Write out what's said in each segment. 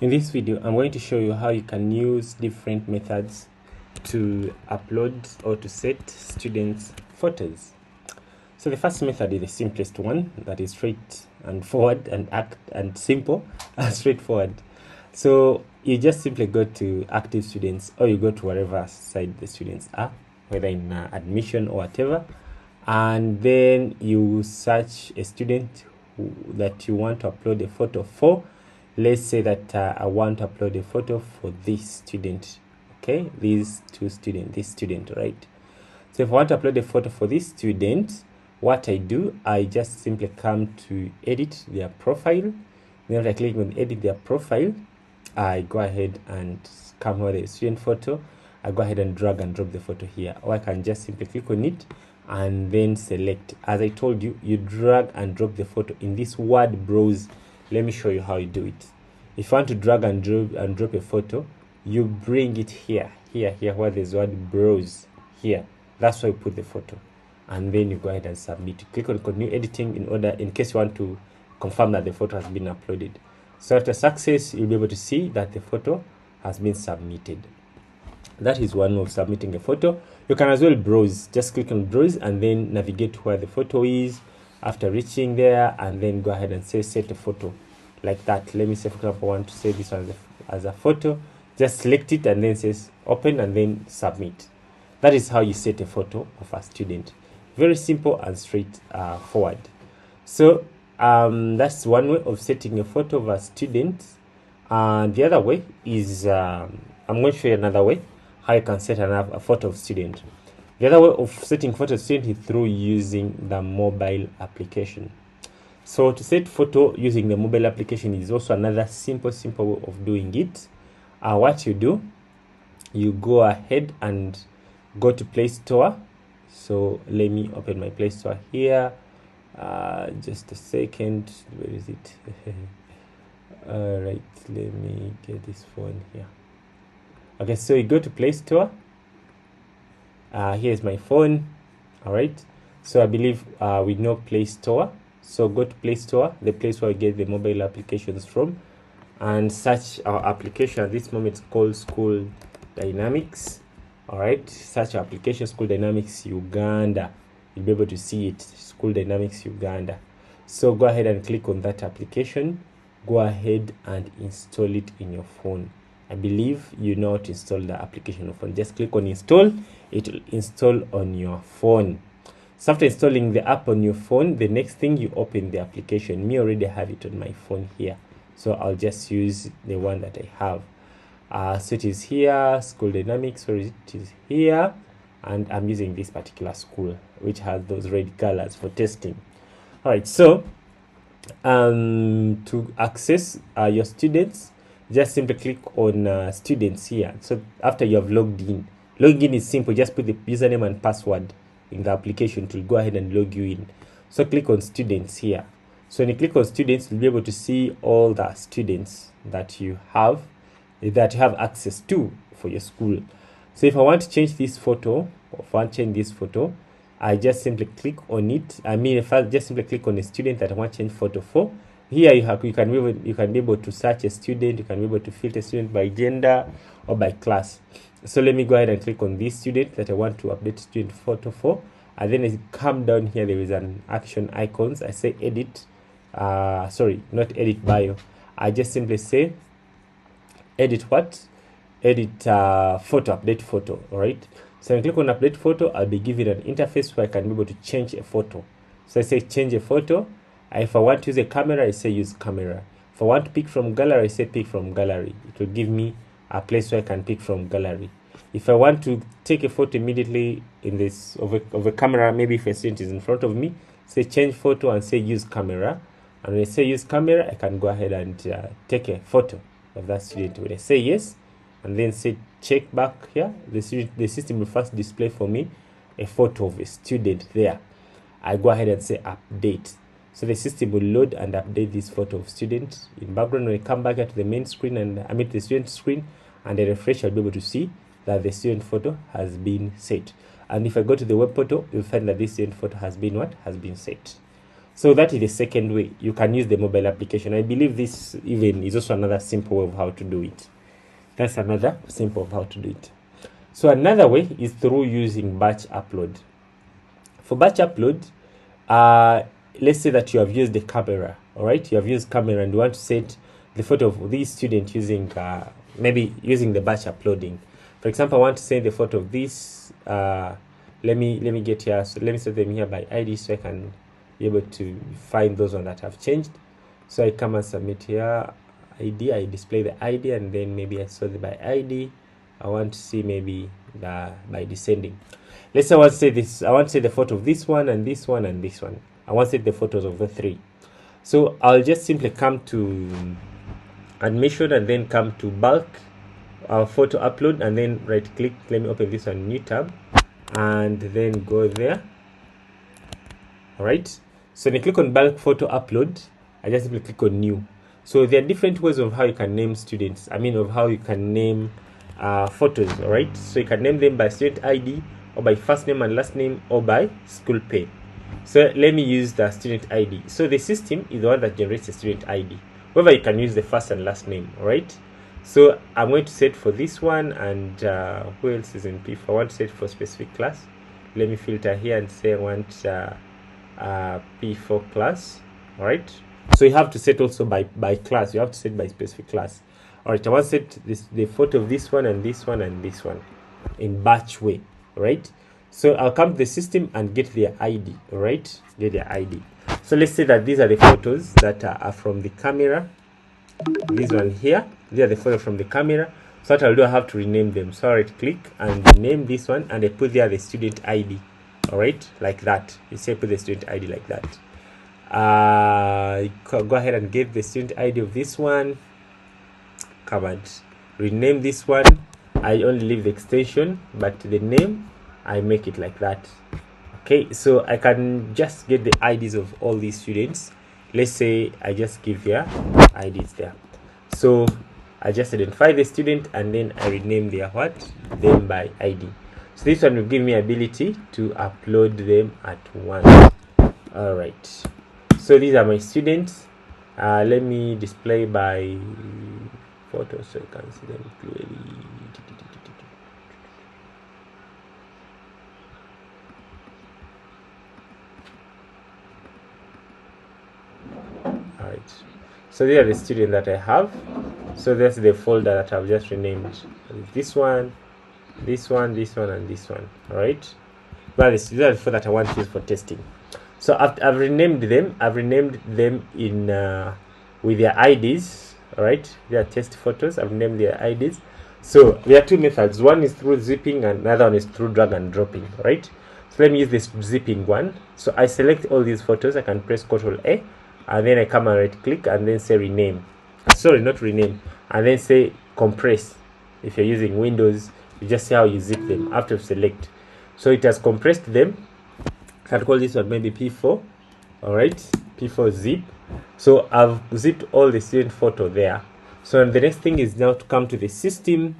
In this video, I'm going to show you how you can use different methods to upload or to set students' photos. So the first method is the simplest one, that is straight and forward and simple and straightforward. So you just simply go to active students, or you go to wherever side the students are, whether in admission or whatever, and then you search a student that you want to upload a photo for. Let's say that I want to upload a photo for this student. Okay, this student, right? So if I want to upload a photo for this student, what I do, I just simply come to edit their profile. Then I click on edit their profile. I go ahead and come over the student photo. I go ahead and drag and drop the photo here, or I can just simply click on it and then select. As I told you, you drag and drop the photo in this word browse. Let me show you how you do it. If you want to drag and drop a photo, you bring it here where there's word browse here. That's where you put the photo, and then you go ahead and submit. You click on continue editing in case you want to confirm that the photo has been uploaded. So after success, you'll be able to see that the photo has been submitted. That is one way of submitting a photo. You can as well browse. Just click on browse and then navigate to where the photo is. After reaching there, and then go ahead and say set a photo like that. Let me say, for example, I want to say this one as a photo. Just select it and then says open and then submit. That is how you set a photo of a student. Very simple and straightforward. So that's one way of setting a photo of a student. And the other way is I'm going to show you another way how you can set a photo of student. The other way of setting photo of student is through using the mobile application. So to set photo using the mobile application is also another simple way of doing it. What you do, you go ahead and go to Play Store. So let me open my Play Store here. Just a second. Where is it? All right, let me get this phone here. Okay, so you go to Play Store. Here's my phone. All right, so I believe we know Play Store. So go to Play Store, the place where we get the mobile applications from, and search our application. At this moment, it's called School Dynamics. All right, search our application, School Dynamics Uganda. You'll be able to see it, School Dynamics Uganda. So go ahead and click on that application. Go ahead and install it in your phone. I believe you know how to install the application on your phone. Just click on install. It will install on your phone. So after installing the app on your phone, the next thing, you open the application. Me already have it on my phone here, so I'll just use the one that I have. So it is here, School Dynamics, or it is here, and I'm using this particular school which has those red colors for testing. All right, so to access your students, just simply click on students here. So after you have logged in is simple. Just put the username and password in the application to go ahead and log you in. So click on students here. So when you click on students, you'll be able to see all the students that you have access to for your school. So if I want to change this photo, I just simply click on it. If I just simply click on a student that I want to change photo for, here you can be able to search a student. You can be able to filter a student by gender or by class. So let me go ahead and click on this student that I want to update student photo for, and then as you come down here, there is an action icons. I say edit, sorry, not edit bio. I just simply say edit what? Edit photo, update photo. All right. So when I click on update photo, I'll be given an interface where I can be able to change a photo. So I say change a photo. If I want to use a camera, I say use camera. If I want to pick from gallery, I say pick from gallery. It will give me a place where I can pick from gallery. If I want to take a photo immediately in this of a camera, maybe if a student is in front of me, say change photo and say use camera. And when I say use camera, I can go ahead and take a photo of that student. When I say yes, and then say check back here, the system will first display for me a photo of a student there. I go ahead and say update. So the system will load and update this photo of student in background. When I come back to the main screen and the student screen and I refresh, I'll be able to see that the student photo has been set. And if I go to the web portal, you'll find that this student photo has been set. So that is the second way you can use the mobile application. I believe this even is also another simple way of how to do it. That's another simple of how to do it. So another way is through using batch upload. For batch upload, let's say that you have used the camera, all right? You have used camera and you want to set the photo of this student using, maybe using the batch uploading. For example, I want to send the photo of this, let me get here, so let me set them here by ID so I can be able to find those ones that have changed. So I come and submit here, ID, I display the ID, and then maybe I sort it by ID. I want to see maybe by descending. Let's say I want to say this. I want to say the photo of this one and this one and this one. I want to set the photos of the three. So I'll just simply come to admission and then come to bulk photo upload and then right click. Let me open this one, new tab, and then go there. All right. So when you click on bulk photo upload, I just simply click on new. So there are different ways of how you can name students. I mean, of how you can name photos. All right. So you can name them by student ID, or by first name and last name, or by school pay. So let me use the student ID. So the system is the one that generates the student ID. However, you can use the first and last name. All right. So I'm going to set for this one, and who else is in P4? I want to set for specific class. Let me filter here and say I want P4 class. All right. So you have to set also by class. You have to set by specific class. All right. I want to set the photo of this one and this one and this one in batch way. All right. So I'll come to the system and get their ID. All right. Get their ID. So let's say that these are the photos that are from the camera. This one here, these are the photos from the camera. So what I'll do, I have to rename them. So I right click and name this one, and I put there the student ID. All right, like that. You say put the student ID like that. Go ahead and get the student ID of this one. Come and rename this one. I only leave the extension, but the name I make it like that. Okay, so I can just get the IDs of all these students. Let's say I just give their IDs there. So I just identify the student and then I rename their them by ID. So this one will give me ability to upload them at once. All right. So these are my students. Let me display by photo so you can see them clearly. Alright, so these are the students that I have. So that's the folder that I've just renamed. This one, this one, this one, and this one. Alright, well, these are the four that I want to use for testing. So I've renamed them. I've renamed them in with their IDs. Alright, they are test photos. I've named their IDs. So there are two methods. One is through zipping and another one is through drag and dropping. Right. So let me use this zipping one. So I select all these photos. I can press Ctrl A. And then I come and right click and then say rename. Sorry, not rename. And then say compress. If you're using Windows, you just see how you zip them after select. So it has compressed them. I can call this one maybe P4. All right, P4 zip. So I've zipped all the student photo there. So the next thing is now to come to the system.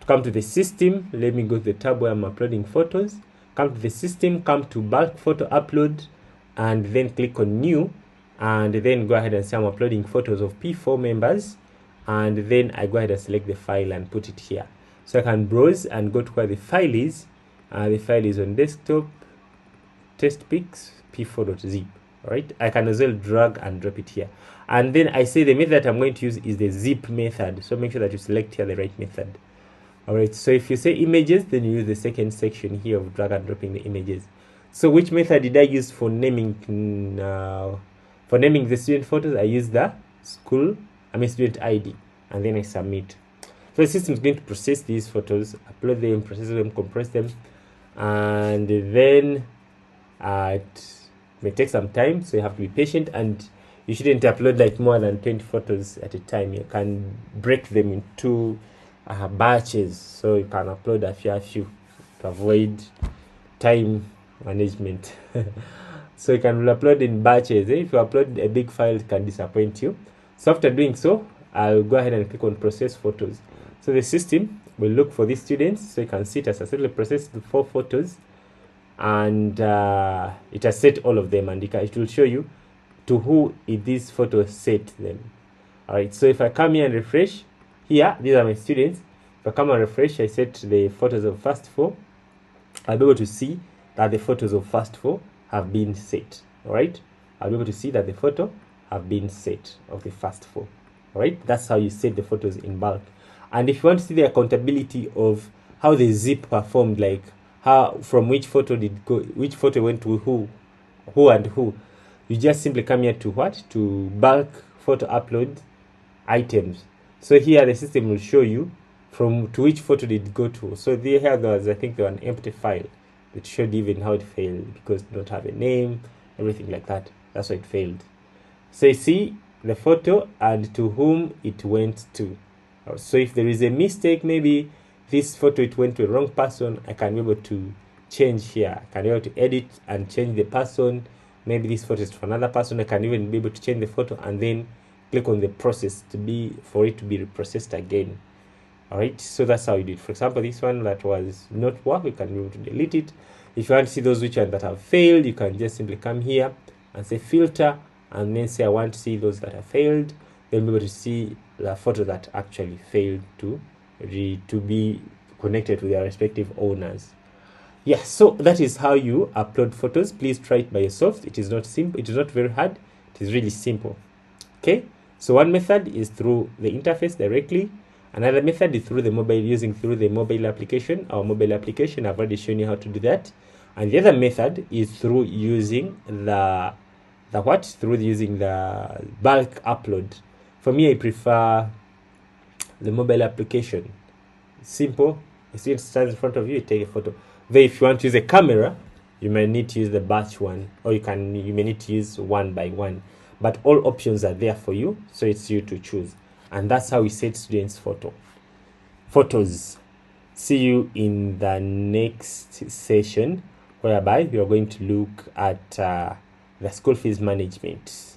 To come to the system, let me go to the tab where I'm uploading photos. Come to the system, come to bulk photo upload, and then click on new. And then go ahead and say I'm uploading photos of P4 members, and then I go ahead and select the file and put it here. So I can browse and go to where the file is. The file is on desktop, test pics, p4.zip. All right, I can as well drag and drop it here. And then I say the method that I'm going to use is the zip method. So make sure that you select here the right method. All right, so if you say images, then you use the second section here of drag and dropping the images. So which method did I use for naming For naming the student photos? I use the student ID, and then I submit. So the system is going to process these photos, upload them, process them, compress them, and then it may take some time, so you have to be patient, and you shouldn't upload like more than 20 photos at a time. You can break them into batches, so you can upload a few to avoid time management. So you can upload in batches. If you upload a big file, it can disappoint you. So after doing so, I'll go ahead and click on process photos. So the system will look for these students. So you can see it has successfully processed the 4 photos, and it has set all of them, and it will show you to who is this photo set then. All right, so if I come here and refresh, here, these are my students. If I come and refresh, I set the photos of first 4. I'll be able to see that the photos of first 4 have been set. All right, I'll be able to see that the photo have been set of the first 4. All right, that's how you set the photos in bulk. And if you want to see the accountability of how the zip performed, like how from which photo did go, which photo went to who and who, you just simply come here to what? To bulk photo upload items. So here the system will show you from to which photo did it go to. So here there was, I think, there was an empty file that showed even how it failed because it did not have a name, everything like that. That's why it failed. So you see the photo and to whom it went to. So if there is a mistake, maybe this photo it went to a wrong person, I can be able to change here. I can be able to edit and change the person. Maybe this photo is for another person. I can even be able to change the photo and then click on the process for it to be reprocessed again. All right, so that's how you do it. For example, this one that was not work, you can be able to delete it. If you want to see those which ones that have failed, you can just simply come here and say filter and then say I want to see those that have failed. Then be able to see the photo that actually failed to be connected to their respective owners. Yeah, so that is how you upload photos. Please try it by yourself. It is not simple. It is not very hard. It is really simple. Okay, so one method is through the interface directly. Another method is through the mobile application. Our mobile application, I've already shown you how to do that. And the other method is through using using the bulk upload. For me, I prefer the mobile application. Simple. You see it stands in front of you, you take a photo. Then if you want to use a camera, you may need to use the batch one, or you may need to use one by one. But all options are there for you, so it's you to choose. And that's how we set students' photos. See you in the next session, whereby we are going to look at the school fees management.